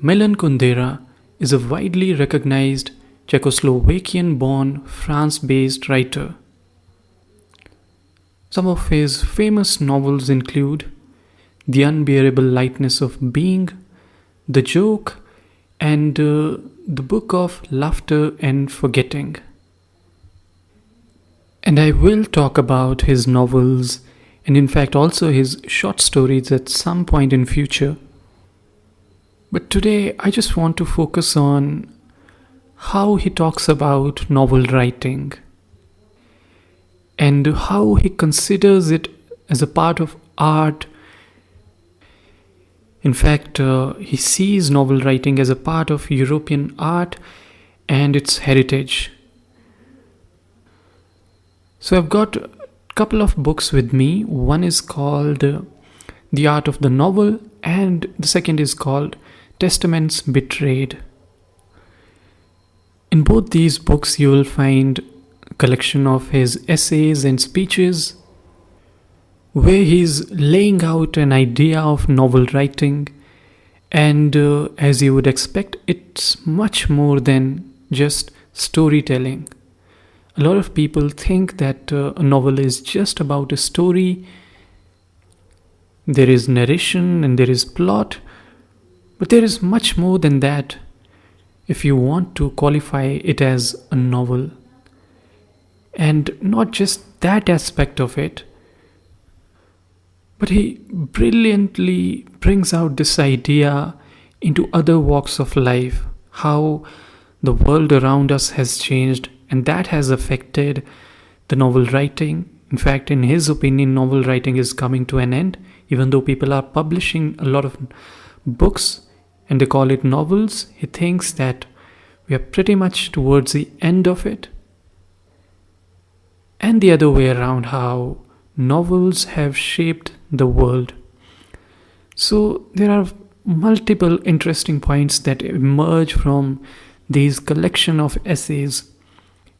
Milan Kundera is a widely recognized Czechoslovakian-born, France-based writer. Some of his famous novels include The Unbearable Lightness of Being, The Joke, and The Book of Laughter and Forgetting. And I will talk about his novels and in fact also his short stories at some point in future. But today I just want to focus on how he talks about novel writing and how he considers it as a part of art. In fact, he sees novel writing as a part of European art and its heritage. So I've got a couple of books with me. One is called The Art of the Novel and the second is called Testaments Betrayed. In both these books you will find a collection of his essays and speeches where he's laying out an idea of novel writing, and as you would expect, it's much more than just storytelling. A lot of people think that a novel is just about a story. There is narration and there is plot, but there is much more than that if you want to qualify it as a novel. And not just that aspect of it, but he brilliantly brings out this idea into other walks of life, how the world around us has changed and that has affected the novel writing. In fact, in his opinion, novel writing is coming to an end, even though people are publishing a lot of books and they call it novels. He thinks that we are pretty much towards the end of it. And the other way around, how novels have shaped the world. So there are multiple interesting points that emerge from these collection of essays,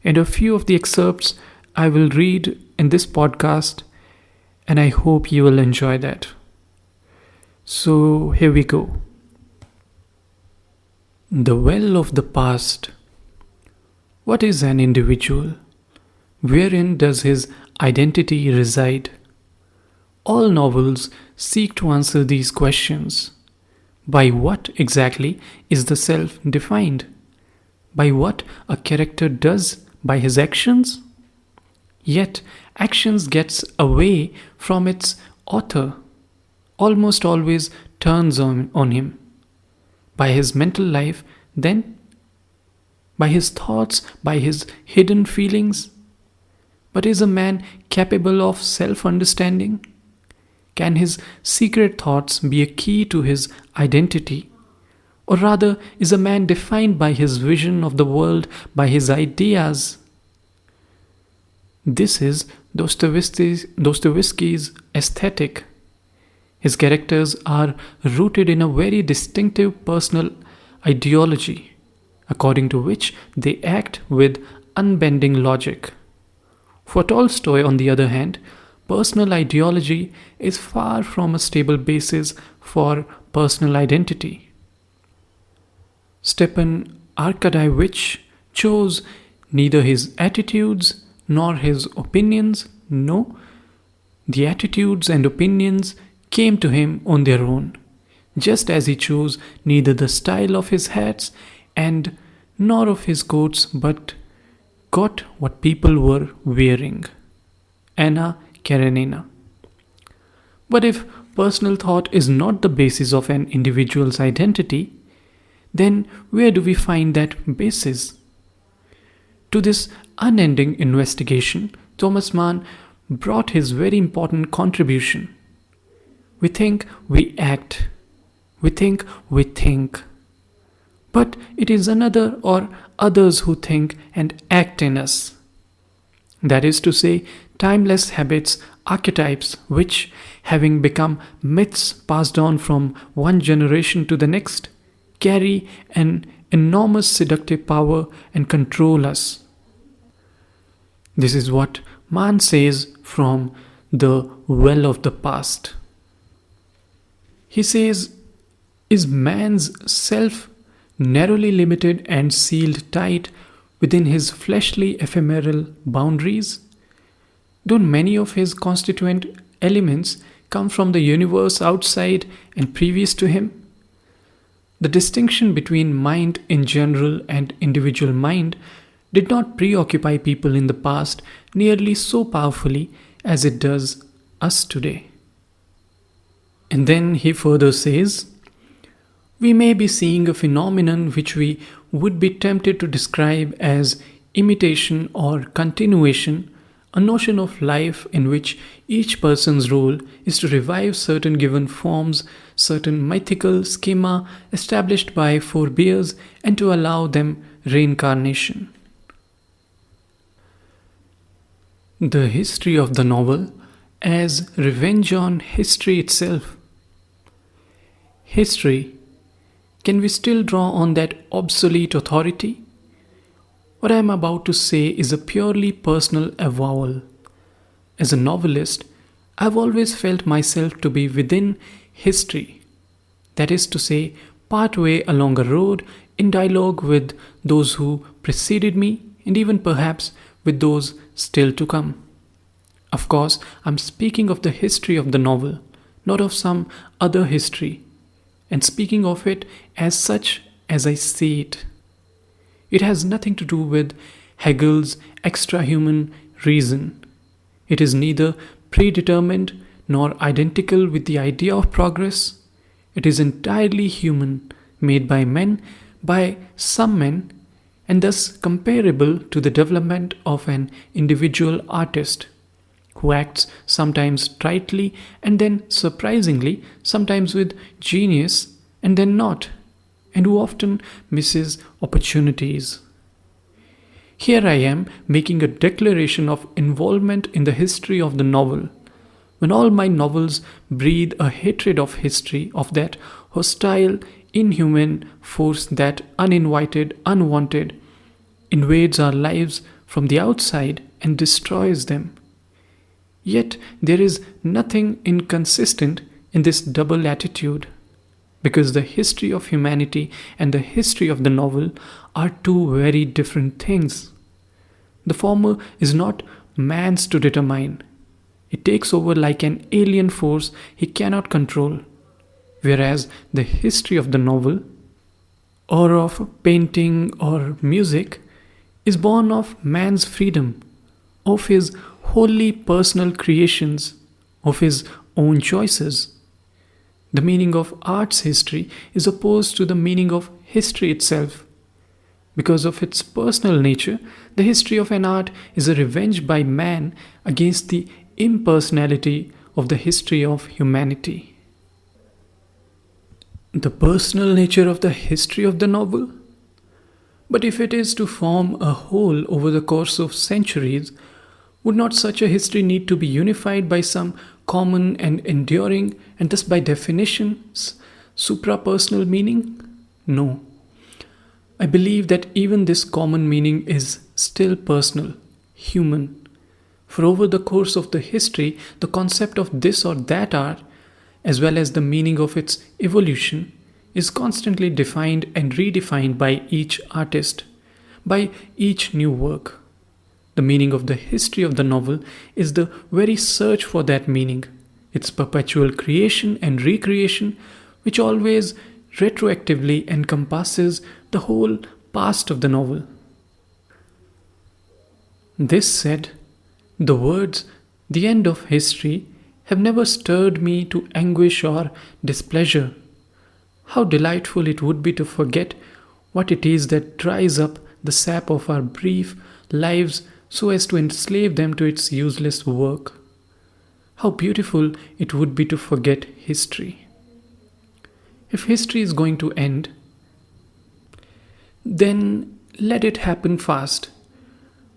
and a few of the excerpts I will read in this podcast, and I hope you will enjoy that. So here we go. The well of the past. What is an individual? Wherein does his identity reside? All novels seek to answer these questions. By what exactly is the self defined? By what a character does by his actions? Yet actions gets away from its author, almost always turns on him. By his mental life, then? By his thoughts, by his hidden feelings? But is a man capable of self-understanding? Can his secret thoughts be a key to his identity? Or rather, is a man defined by his vision of the world, by his ideas? This is Dostoevsky's aesthetic. His characters are rooted in a very distinctive personal ideology, according to which they act with unbending logic. For Tolstoy, on the other hand, personal ideology is far from a stable basis for personal identity. Stepan Arkadyevich chose neither his attitudes nor his opinions. No, the attitudes and opinions came to him on their own, just as he chose neither the style of his hats and nor of his coats, but got what people were wearing. Anna Karenina. But if personal thought is not the basis of an individual's identity, then where do we find that basis? To this unending investigation, Thomas Mann brought his very important contribution. We think, we act. We think, we think. But it is another or others who think and act in us. That is to say, timeless habits, archetypes, which, having become myths passed on from one generation to the next, carry an enormous seductive power and control us. This is what Mann says from the well of the past. He says, Is man's self narrowly limited and sealed tight within his fleshly ephemeral boundaries? Don't many of his constituent elements come from the universe outside and previous to him? The distinction between mind in general and individual mind did not preoccupy people in the past nearly so powerfully as it does us today. And then he further says, we may be seeing a phenomenon which we would be tempted to describe as imitation or continuation, a notion of life in which each person's role is to revive certain given forms, certain mythical schema established by forebears, and to allow them reincarnation. The history of the novel as revenge on history itself. History, can we still draw on that obsolete authority? What I am about to say is a purely personal avowal. As a novelist, I have always felt myself to be within history. That is to say, partway along a road in dialogue with those who preceded me and even perhaps with those still to come. Of course, I am speaking of the history of the novel, not of some other history, and speaking of it as such as I see it. It has nothing to do with Hegel's extra-human reason. It is neither predetermined nor identical with the idea of progress. It is entirely human, made by men, by some men, and thus comparable to the development of an individual artist, who acts sometimes tritely and then surprisingly, sometimes with genius and then not, and who often misses opportunities. Here I am making a declaration of involvement in the history of the novel, when all my novels breathe a hatred of history, of that hostile, inhuman force that uninvited, unwanted, invades our lives from the outside and destroys them. Yet there is nothing inconsistent in this double attitude, because the history of humanity and the history of the novel are two very different things. The former is not man's to determine. It takes over like an alien force he cannot control, whereas the history of the novel, or of painting or music, is born of man's freedom, of his wholly personal creations, of his own choices. The meaning of art's history is opposed to the meaning of history itself. Because of its personal nature, the history of an art is a revenge by man against the impersonality of the history of humanity. The personal nature of the history of the novel? But if it is to form a whole over the course of centuries, would not such a history need to be unified by some common and enduring, and thus by definition, suprapersonal meaning? No. I believe that even this common meaning is still personal, human. For over the course of the history, the concept of this or that art, as well as the meaning of its evolution, is constantly defined and redefined by each artist, by each new work. The meaning of the history of the novel is the very search for that meaning, its perpetual creation and recreation, which always retroactively encompasses the whole past of the novel. This said, the words, the end of history, have never stirred me to anguish or displeasure. How delightful it would be to forget what it is that dries up the sap of our brief lives so as to enslave them to its useless work. How beautiful it would be to forget history. If history is going to end, then let it happen fast.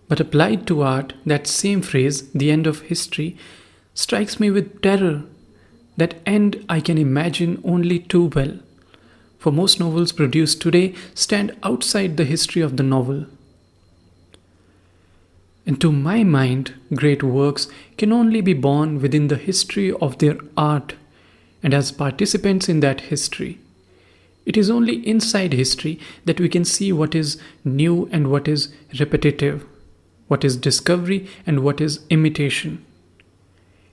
But applied to art, that same phrase, the end of history, strikes me with terror. That end I can imagine only too well. For most novels produced today stand outside the history of the novel. And to my mind, great works can only be born within the history of their art and as participants in that history. It is only inside history that we can see what is new and what is repetitive, what is discovery and what is imitation.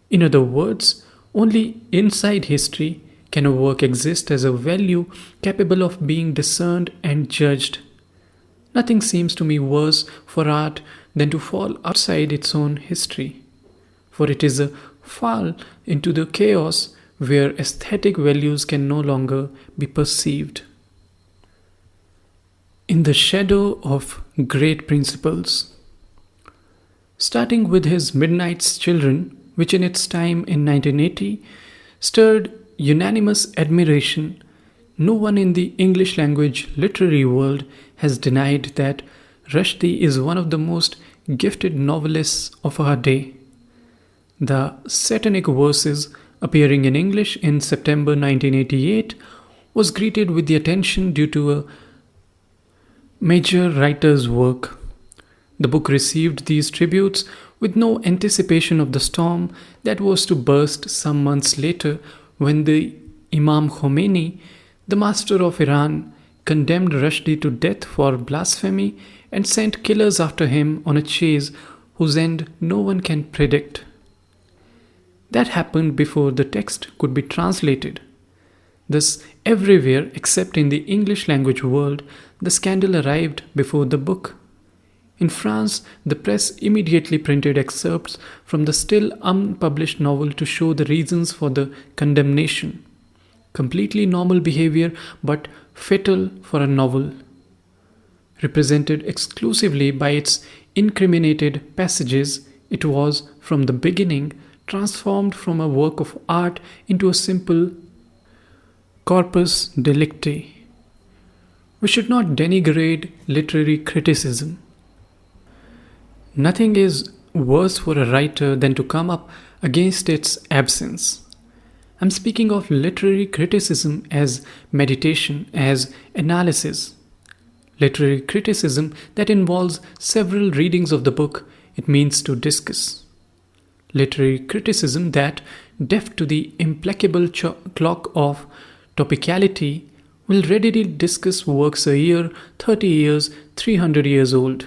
In other words, only inside history can a work exist as a value capable of being discerned and judged. Nothing seems to me worse for art than to fall outside its own history, for it is a fall into the chaos where aesthetic values can no longer be perceived. In the shadow of great principles. Starting with his Midnight's Children, which in its time in 1980 stirred unanimous admiration, no one in the English language literary world has denied that Rushdie is one of the most gifted novelists of our day. The satanic verses appearing in English in September 1988 was greeted with the attention due to a major writer's work. The book received these tributes with no anticipation of the storm that was to burst some months later when the Imam Khomeini, the master of Iran, condemned Rushdie to death for blasphemy and sent killers after him on a chase whose end no one can predict. That happened before the text could be translated. Thus, everywhere except in the English language world, the scandal arrived before the book. In France, the press immediately printed excerpts from the still unpublished novel to show the reasons for the condemnation. Completely normal behavior, but fatal for a novel. Represented exclusively by its incriminated passages, it was, from the beginning, transformed from a work of art into a simple corpus delicti. We should not denigrate literary criticism. Nothing is worse for a writer than to come up against its absence. I'm speaking of literary criticism as meditation, as analysis. Literary criticism that involves several readings of the book it means to discuss. Literary criticism that, deaf to the implacable clock of topicality, will readily discuss works a year, 30 years, 300 years old.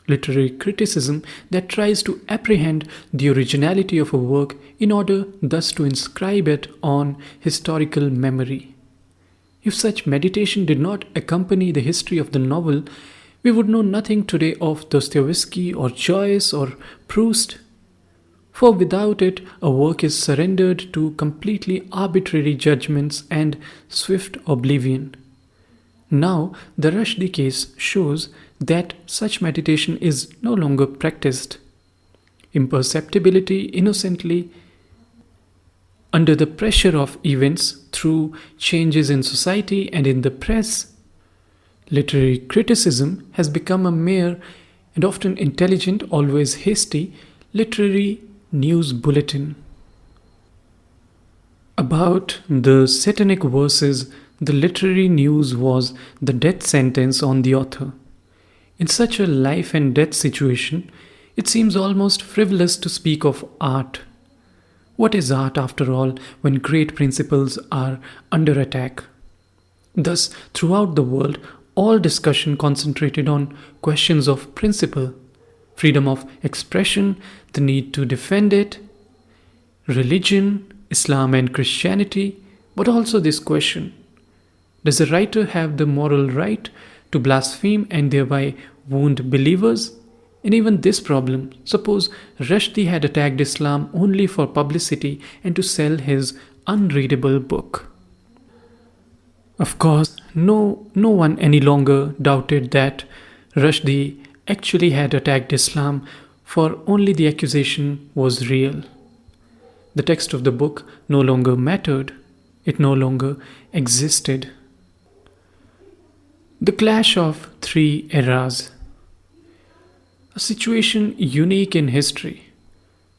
Literary criticism that tries to apprehend the originality of a work in order thus to inscribe it on historical memory. If such meditation did not accompany the history of the novel, we would know nothing today of Dostoevsky or Joyce or Proust. For without it, a work is surrendered to completely arbitrary judgments and swift oblivion. Now, the Rushdie case shows that such meditation is no longer practiced. Imperceptibility innocently under the pressure of events through changes in society and in the press. Literary criticism has become a mere and often intelligent, always hasty, literary news bulletin. About the satanic verses, the literary news was the death sentence on the author. In such a life and death situation, it seems almost frivolous to speak of art. What is art, after all, when great principles are under attack? Thus, throughout the world, all discussion concentrated on questions of principle, freedom of expression, the need to defend it, religion, Islam and Christianity, but also this question: does a writer have the moral right to blaspheme and thereby wound believers? And even this problem, suppose Rushdie had attacked Islam only for publicity and to sell his unreadable book. Of course, no one any longer doubted that Rushdie actually had attacked Islam, for only the accusation was real. The text of the book no longer mattered, it no longer existed. The clash of three eras. A situation unique in history.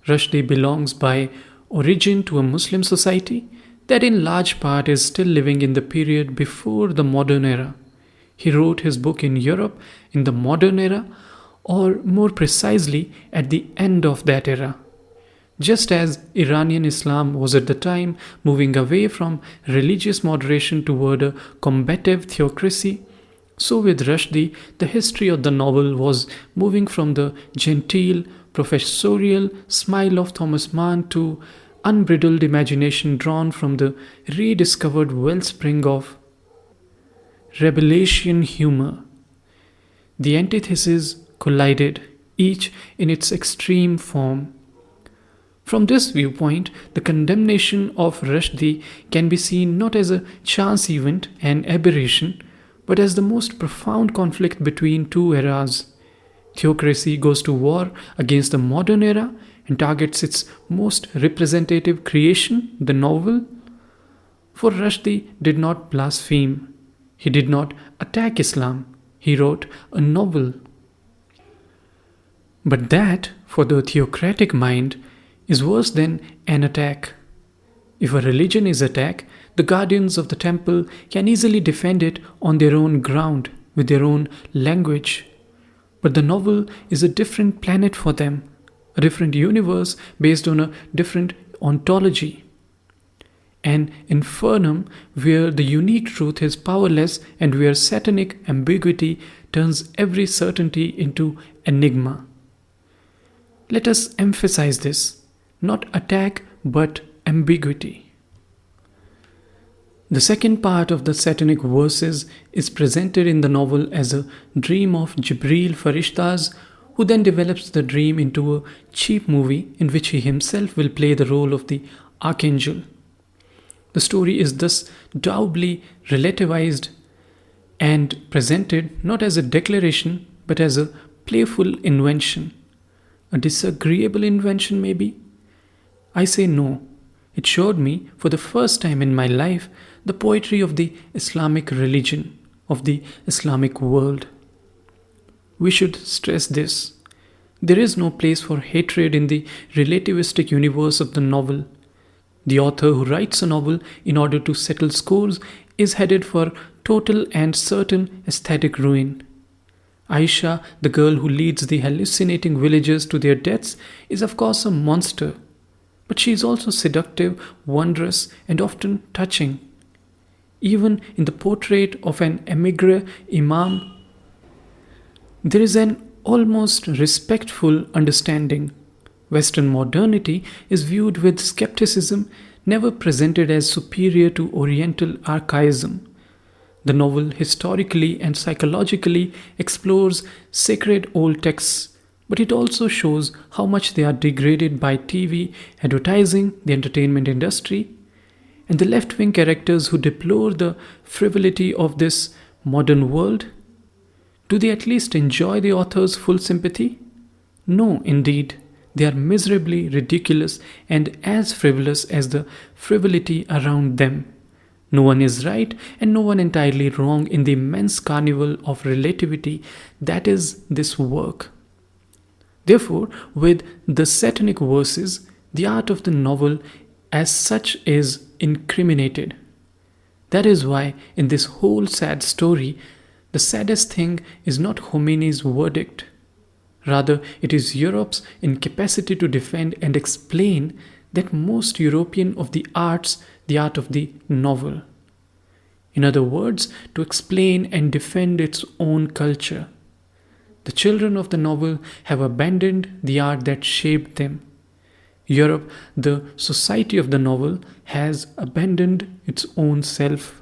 Rushdie belongs by origin to a Muslim society that in large part is still living in the period before the modern era. He wrote his book in Europe in the modern era, or more precisely at the end of that era. Just as Iranian Islam was at the time moving away from religious moderation toward a combative theocracy, so with Rushdie, the history of the novel was moving from the genteel, professorial smile of Thomas Mann to unbridled imagination drawn from the rediscovered wellspring of Rabelaisian humor. The antitheses collided, each in its extreme form. From this viewpoint, the condemnation of Rushdie can be seen not as a chance event, an aberration, but as the most profound conflict between two eras. Theocracy goes to war against the modern era and targets its most representative creation, the novel. For Rushdie did not blaspheme. He did not attack Islam. He wrote a novel. But that, for the theocratic mind, is worse than an attack. If a religion is attacked, the guardians of the temple can easily defend it on their own ground, with their own language. But the novel is a different planet for them, a different universe based on a different ontology. An infernum where the unique truth is powerless and where satanic ambiguity turns every certainty into enigma. Let us emphasize this. Not attack, but ambiguity. The second part of the satanic verses is presented in the novel as a dream of Jibreel Farishtas, who then develops the dream into a cheap movie in which he himself will play the role of the archangel. The story is thus doubly relativized and presented not as a declaration but as a playful invention. A disagreeable invention, maybe? I say no. It showed me, for the first time in my life, the poetry of the Islamic religion, of the Islamic world. We should stress this. There is no place for hatred in the relativistic universe of the novel. The author who writes a novel in order to settle scores is headed for total and certain aesthetic ruin. Aisha, the girl who leads the hallucinating villagers to their deaths, is of course a monster. But she is also seductive, wondrous, and often touching. Even in the portrait of an émigré imam, there is an almost respectful understanding. Western modernity is viewed with skepticism, never presented as superior to Oriental archaism. The novel historically and psychologically explores sacred old texts, but it also shows how much they are degraded by TV, advertising, the entertainment industry, and the left-wing characters who deplore the frivolity of this modern world. Do they at least enjoy the author's full sympathy? No, indeed. They are miserably ridiculous and as frivolous as the frivolity around them. No one is right and no one entirely wrong in the immense carnival of relativity that is this work. Therefore, with the satanic verses, the art of the novel as such is incriminated. That is why, in this whole sad story, the saddest thing is not Khomeini's verdict. Rather, it is Europe's incapacity to defend and explain that most European of the arts, the art of the novel. In other words, to explain and defend its own culture. The children of the novel have abandoned the art that shaped them. Europe, the society of the novel, has abandoned its own self.